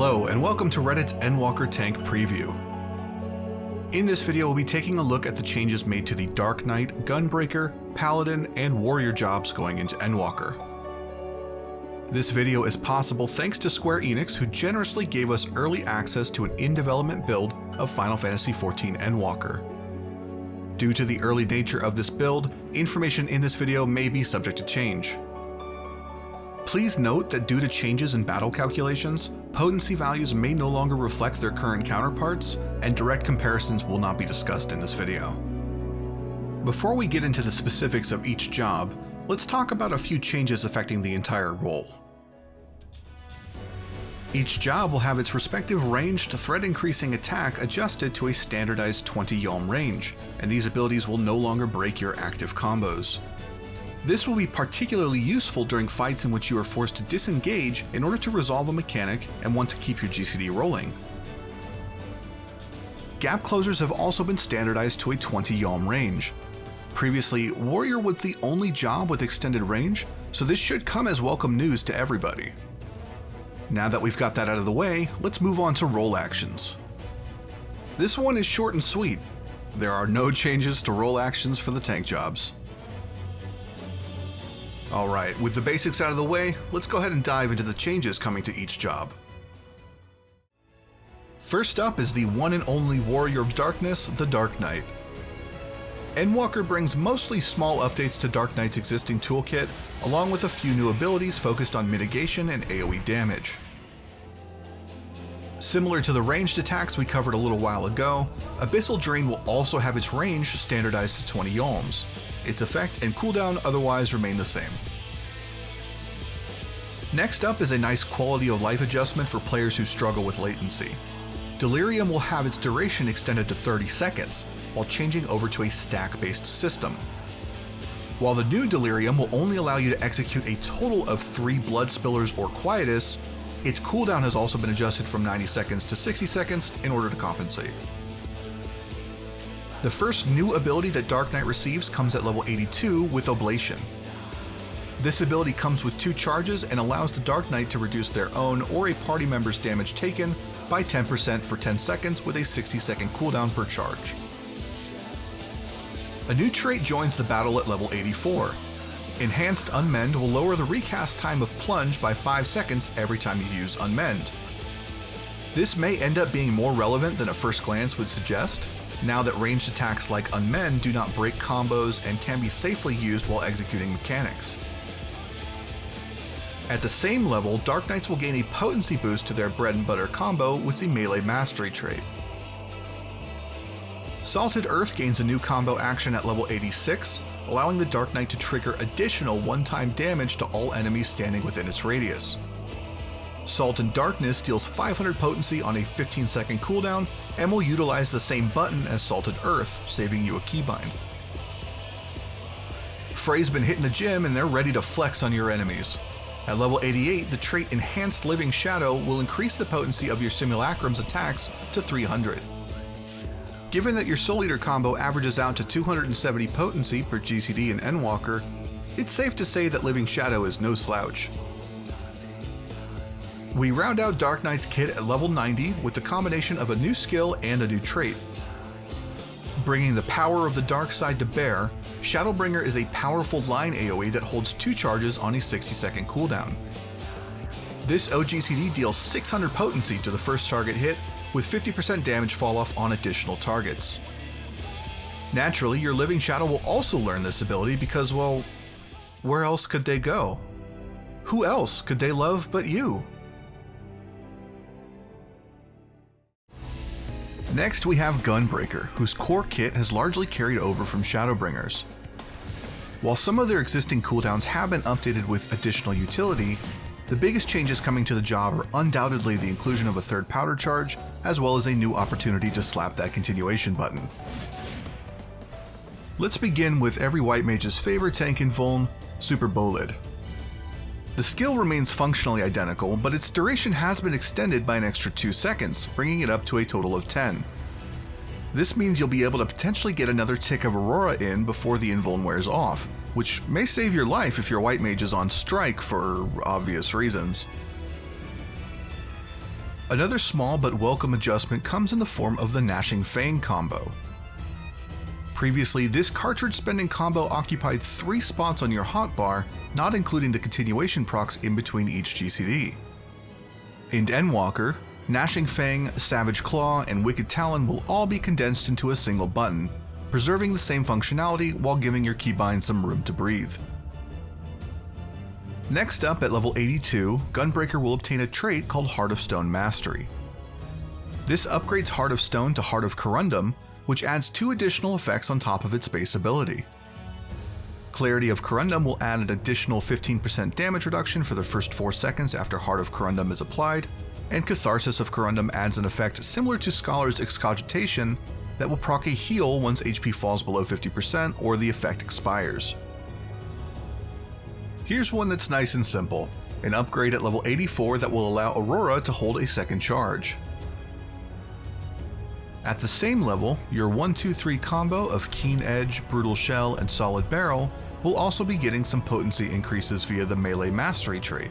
Hello and welcome to Reddit's Endwalker tank preview. In this video we'll be taking a look at the changes made to the Dark Knight, Gunbreaker, Paladin, and Warrior jobs going into Endwalker. This video is possible thanks to Square Enix, who generously gave us early access to an in-development build of Final Fantasy XIV Endwalker. Due to the early nature of this build, information in this video may be subject to change. Please note that due to changes in battle calculations, potency values may no longer reflect their current counterparts, and direct comparisons will not be discussed in this video. Before we get into the specifics of each job, let's talk about a few changes affecting the entire role. Each job will have its respective ranged threat-increasing attack adjusted to a standardized 20 yalm range, and these abilities will no longer break your active combos. This will be particularly useful during fights in which you are forced to disengage in order to resolve a mechanic and want to keep your GCD rolling. Gap closers have also been standardized to a 20 yalm range. Previously, Warrior was the only job with extended range, so this should come as welcome news to everybody. Now that we've got that out of the way, let's move on to role actions. This one is short and sweet. There are no changes to role actions for the tank jobs. Alright, with the basics out of the way, let's go ahead and dive into the changes coming to each job. First up is the one and only Warrior of Darkness, the Dark Knight. Endwalker brings mostly small updates to Dark Knight's existing toolkit, along with a few new abilities focused on mitigation and AoE damage. Similar to the ranged attacks we covered a little while ago, Abyssal Drain will also have its range standardized to 20 yalms. Its effect and cooldown otherwise remain the same. Next up is a nice quality of life adjustment for players who struggle with latency. Delirium will have its duration extended to 30 seconds, while changing over to a stack-based system. While the new Delirium will only allow you to execute a total of 3 Blood Spillers or Quietus, its cooldown has also been adjusted from 90 seconds to 60 seconds in order to compensate. The first new ability that Dark Knight receives comes at level 82 with Oblation. This ability comes with 2 charges and allows the Dark Knight to reduce their own or a party member's damage taken by 10% for 10 seconds with a 60-second cooldown per charge. A new trait joins the battle at level 84. Enhanced Unmend will lower the recast time of Plunge by 5 seconds every time you use Unmend. This may end up being more relevant than at first glance would suggest, now that ranged attacks like Unmend do not break combos and can be safely used while executing mechanics. At the same level, Dark Knights will gain a potency boost to their bread and butter combo with the Melee Mastery trait. Salted Earth gains a new combo action at level 86, allowing the Dark Knight to trigger additional one-time damage to all enemies standing within its radius. Salt and Darkness deals 500 potency on a 15-second cooldown and will utilize the same button as Salted Earth, saving you a keybind. Frey's been hitting the gym and they're ready to flex on your enemies. At level 88, the trait Enhanced Living Shadow will increase the potency of your Simulacrum's attacks to 300. Given that your Soul Eater combo averages out to 270 potency per GCD in Endwalker, it's safe to say that Living Shadow is no slouch. We round out Dark Knight's kit at level 90 with the combination of a new skill and a new trait. Bringing the power of the dark side to bear, Shadowbringer is a powerful line AoE that holds 2 charges on a 60-second cooldown. This OGCD deals 600 potency to the first target hit, with 50% damage falloff on additional targets. Naturally, your Living Shadow will also learn this ability because, well, where else could they go? Who else could they love but you? Next we have Gunbreaker, whose core kit has largely carried over from Shadowbringers. While some of their existing cooldowns have been updated with additional utility, the biggest changes coming to the job are undoubtedly the inclusion of a third powder charge, as well as a new opportunity to slap that continuation button. Let's begin with every white mage's favorite tank in Vuln, Super Bolid. The skill remains functionally identical, but its duration has been extended by an extra 2 seconds, bringing it up to a total of 10. This means you'll be able to potentially get another tick of Aurora in before the invuln wears off, which may save your life if your white mage is on strike for obvious reasons. Another small but welcome adjustment comes in the form of the Gnashing Fang combo. Previously, this cartridge spending combo occupied 3 spots on your hotbar, not including the continuation procs in between each GCD. In Endwalker, Gnashing Fang, Savage Claw, and Wicked Talon will all be condensed into a single button, preserving the same functionality while giving your keybind some room to breathe. Next up, at level 82, Gunbreaker will obtain a trait called Heart of Stone Mastery. This upgrades Heart of Stone to Heart of Corundum, which adds 2 additional effects on top of its base ability. Clarity of Corundum will add an additional 15% damage reduction for the first 4 seconds after Heart of Corundum is applied, and Catharsis of Corundum adds an effect similar to Scholar's Excogitation that will proc a heal once HP falls below 50% or the effect expires. Here's one that's nice and simple, an upgrade at level 84 that will allow Aurora to hold a second charge. At the same level, your 1-2-3 combo of Keen Edge, Brutal Shell, and Solid Barrel will also be getting some potency increases via the Melee Mastery trait.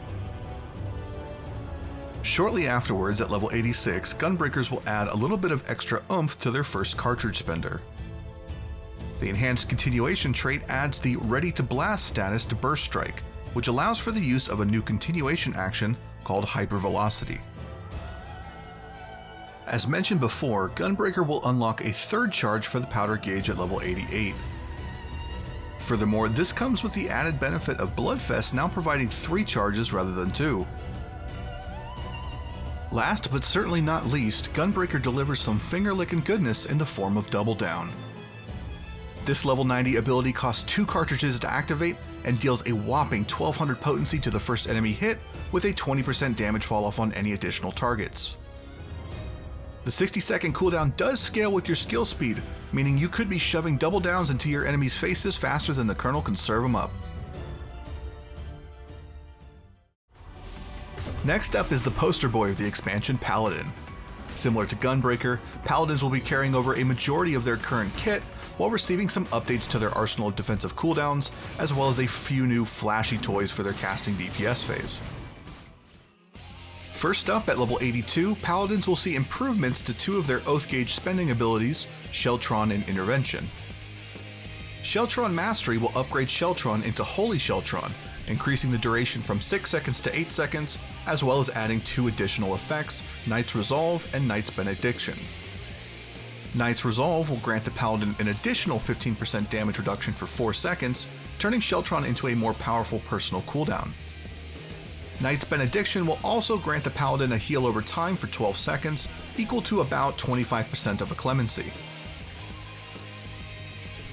Shortly afterwards, at level 86, Gunbreakers will add a little bit of extra oomph to their first cartridge spender. The Enhanced Continuation trait adds the Ready to Blast status to Burst Strike, which allows for the use of a new continuation action called Hypervelocity. As mentioned before, Gunbreaker will unlock a 3rd charge for the powder gauge at level 88. Furthermore, this comes with the added benefit of Bloodfest now providing 3 charges rather than 2. Last but certainly not least, Gunbreaker delivers some finger-licking goodness in the form of Double Down. This level 90 ability costs 2 cartridges to activate and deals a whopping 1200 potency to the first enemy hit with a 20% damage falloff on any additional targets. The 60-second cooldown does scale with your skill speed, meaning you could be shoving double downs into your enemies' faces faster than the kernel can serve them up. Next up is the poster boy of the expansion, Paladin. Similar to Gunbreaker, Paladins will be carrying over a majority of their current kit while receiving some updates to their arsenal of defensive cooldowns, as well as a few new flashy toys for their casting DPS phase. First up, at level 82, Paladins will see improvements to 2 of their Oath Gauge spending abilities, Sheltron and Intervention. Sheltron Mastery will upgrade Sheltron into Holy Sheltron, increasing the duration from 6 seconds to 8 seconds, as well as adding 2 additional effects, Knight's Resolve and Knight's Benediction. Knight's Resolve will grant the Paladin an additional 15% damage reduction for 4 seconds, turning Sheltron into a more powerful personal cooldown. Knight's Benediction will also grant the Paladin a heal over time for 12 seconds, equal to about 25% of a clemency.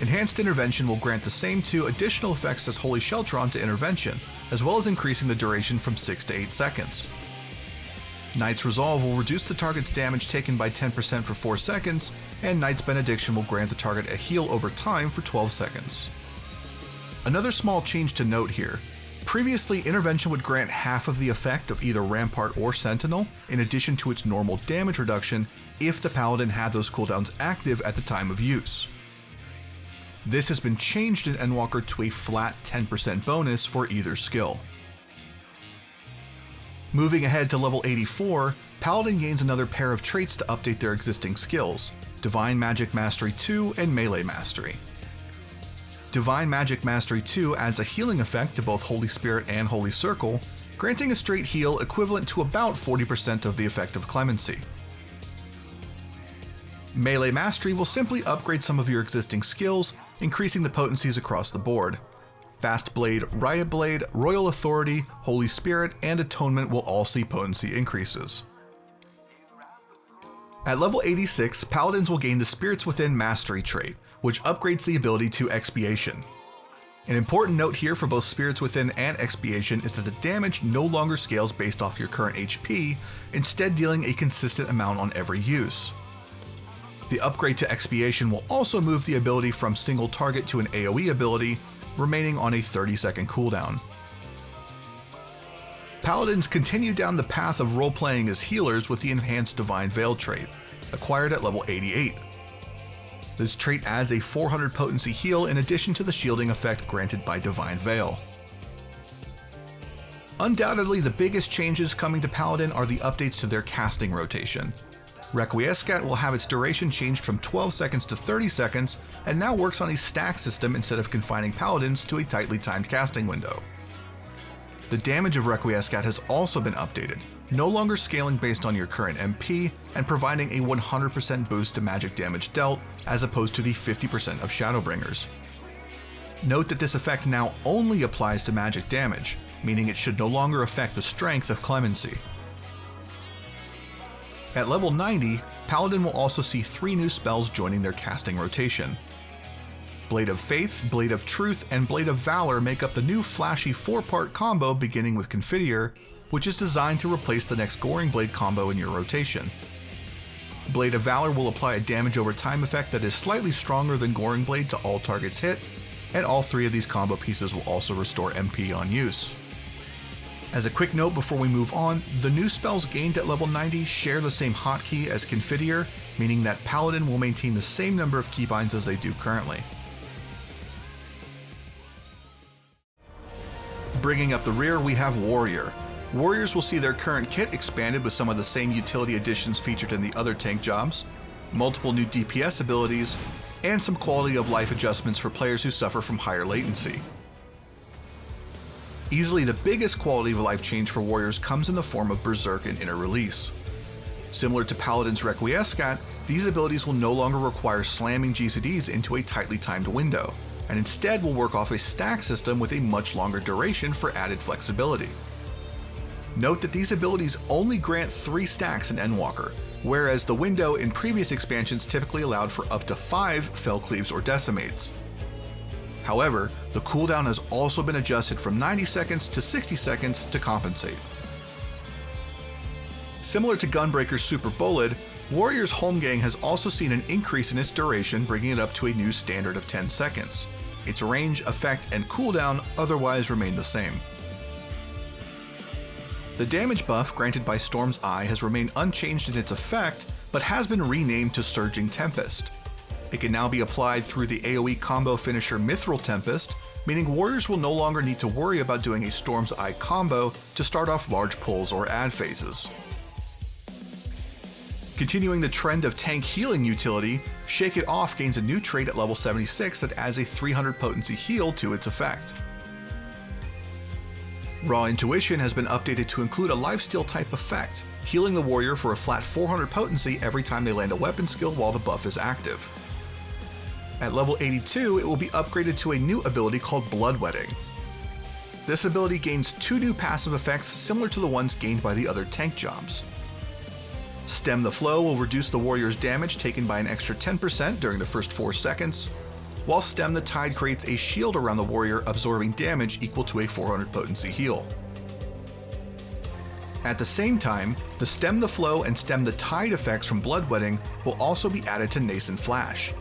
Enhanced Intervention will grant the same 2 additional effects as Holy Sheltron to Intervention, as well as increasing the duration from 6 to 8 seconds. Knight's Resolve will reduce the target's damage taken by 10% for 4 seconds, and Knight's Benediction will grant the target a heal over time for 12 seconds. Another small change to note here. Previously, Intervention would grant half of the effect of either Rampart or Sentinel, in addition to its normal damage reduction, if the Paladin had those cooldowns active at the time of use. This has been changed in Endwalker to a flat 10% bonus for either skill. Moving ahead to level 84, Paladin gains another pair of traits to update their existing skills, Divine Magic Mastery 2 and Melee Mastery. Divine Magic Mastery 2 adds a healing effect to both Holy Spirit and Holy Circle, granting a straight heal equivalent to about 40% of the effect of Clemency. Melee Mastery will simply upgrade some of your existing skills, increasing the potencies across the board. Fast Blade, Riot Blade, Royal Authority, Holy Spirit, and Atonement will all see potency increases. At level 86, Paladins will gain the Spirits Within Mastery trait, which upgrades the ability to Expiation. An important note here for both Spirits Within and Expiation is that the damage no longer scales based off your current HP, instead dealing a consistent amount on every use. The upgrade to Expiation will also move the ability from single target to an AoE ability, remaining on a 30-second cooldown. Paladins continue down the path of role-playing as healers with the Enhanced Divine Veil trait, acquired at level 88. This trait adds a 400 potency heal in addition to the shielding effect granted by Divine Veil. Undoubtedly, the biggest changes coming to Paladin are the updates to their casting rotation. Requiescat will have its duration changed from 12 seconds to 30 seconds, and now works on a stack system instead of confining Paladins to a tightly timed casting window. The damage of Requiescat has also been updated, no longer scaling based on your current MP and providing a 100% boost to magic damage dealt as opposed to the 50% of Shadowbringers. Note that this effect now only applies to magic damage, meaning it should no longer affect the strength of Clemency. At level 90, Paladin will also see 3 new spells joining their casting rotation. Blade of Faith, Blade of Truth, and Blade of Valor make up the new flashy 4-part combo beginning with Confiteor, which is designed to replace the next Goring Blade combo in your rotation. Blade of Valor will apply a damage over time effect that is slightly stronger than Goring Blade to all targets hit, and all 3 of these combo pieces will also restore MP on use. As a quick note before we move on, the new spells gained at level 90 share the same hotkey as Confiteor, meaning that Paladin will maintain the same number of keybinds as they do currently. Bringing up the rear, we have Warrior. Warriors will see their current kit expanded with some of the same utility additions featured in the other tank jobs, multiple new DPS abilities, and some quality of life adjustments for players who suffer from higher latency. Easily the biggest quality of life change for Warriors comes in the form of Berserk and Inner Release. Similar to Paladin's Requiescat, these abilities will no longer require slamming GCDs into a tightly timed window, and instead will work off a stack system with a much longer duration for added flexibility. Note that these abilities only grant 3 stacks in Endwalker, whereas the window in previous expansions typically allowed for up to 5 Fellcleaves or Decimates. However, the cooldown has also been adjusted from 90 seconds to 60 seconds to compensate. Similar to Gunbreaker's Super Bullet, Warrior's Holmgang has also seen an increase in its duration, bringing it up to a new standard of 10 seconds. Its range, effect, and cooldown otherwise remain the same. The damage buff granted by Storm's Eye has remained unchanged in its effect, but has been renamed to Surging Tempest. It can now be applied through the AoE combo finisher Mithril Tempest, meaning warriors will no longer need to worry about doing a Storm's Eye combo to start off large pulls or ad phases. Continuing the trend of tank healing utility, Shake It Off gains a new trait at level 76 that adds a 300 potency heal to its effect. Raw Intuition has been updated to include a lifesteal type effect, healing the warrior for a flat 400 potency every time they land a weapon skill while the buff is active. At level 82, it will be upgraded to a new ability called Bloodwetting. This ability gains 2 new passive effects similar to the ones gained by the other tank jobs. Stem the Flow will reduce the warrior's damage taken by an extra 10% during the first 4 seconds, while Stem the Tide creates a shield around the warrior absorbing damage equal to a 400 potency heal. At the same time, the Stem the Flow and Stem the Tide effects from Bloodwetting will also be added to Nascent Flash.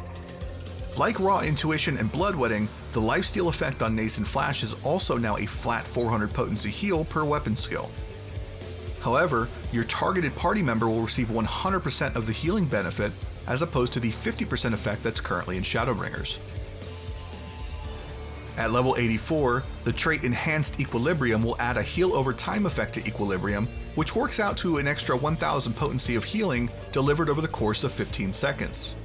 Like Raw Intuition and Bloodwetting, the lifesteal effect on Nascent Flash is also now a flat 400 potency heal per weapon skill. However, your targeted party member will receive 100% of the healing benefit as opposed to the 50% effect that's currently in Shadowbringers. At level 84, the trait Enhanced Equilibrium will add a heal over time effect to Equilibrium, which works out to an extra 1000 potency of healing delivered over the course of 15 seconds.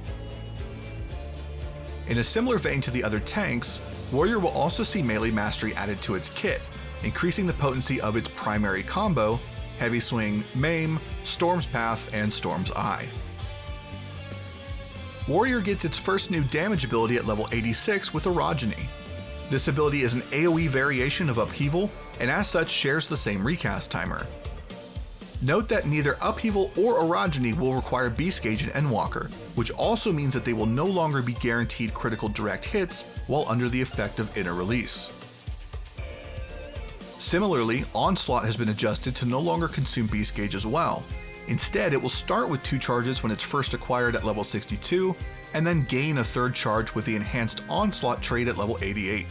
In a similar vein to the other tanks, Warrior will also see melee mastery added to its kit, increasing the potency of its primary combo, Heavy Swing, Maim, Storm's Path, and Storm's Eye. Warrior gets its first new damage ability at level 86 with Orogeny. This ability is an AoE variation of Upheaval, and as such shares the same recast timer. Note that neither Upheaval or Orogeny will require Beast Gauge in Endwalker, which also means that they will no longer be guaranteed critical direct hits while under the effect of Inner Release. Similarly, Onslaught has been adjusted to no longer consume Beast Gauge as well. Instead, it will start with 2 charges when it's first acquired at level 62, and then gain a 3rd charge with the Enhanced Onslaught trait at level 88.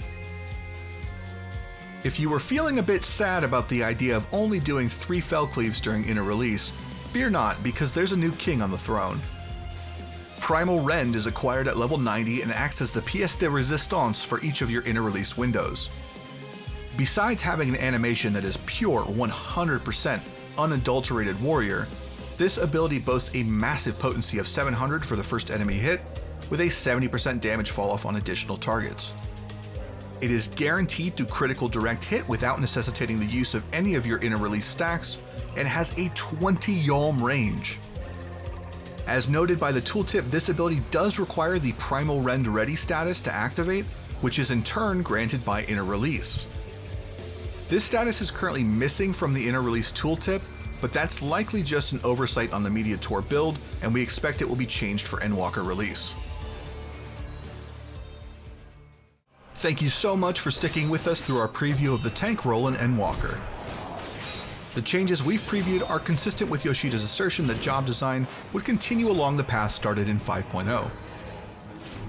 If you were feeling a bit sad about the idea of only doing 3 Fellcleaves during Inner Release, fear not, because there's a new king on the throne. Primal Rend is acquired at level 90 and acts as the pièce de résistance for each of your Inner Release windows. Besides having an animation that is pure 100% unadulterated warrior, this ability boasts a massive potency of 700 for the first enemy hit, with a 70% damage falloff on additional targets. It is guaranteed to critical direct hit without necessitating the use of any of your inner release stacks, and has a 20 yalm range. As noted by the tooltip, this ability does require the Primal Rend Ready status to activate, which is in turn granted by inner release. This status is currently missing from the inner release tooltip, but that's likely just an oversight on the Mediator build, and we expect it will be changed for Endwalker release. Thank you so much for sticking with us through our preview of the tank role in Endwalker. The changes we've previewed are consistent with Yoshida's assertion that job design would continue along the path started in 5.0.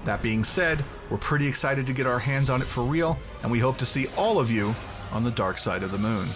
That being said, we're pretty excited to get our hands on it for real, and we hope to see all of you on the dark side of the moon.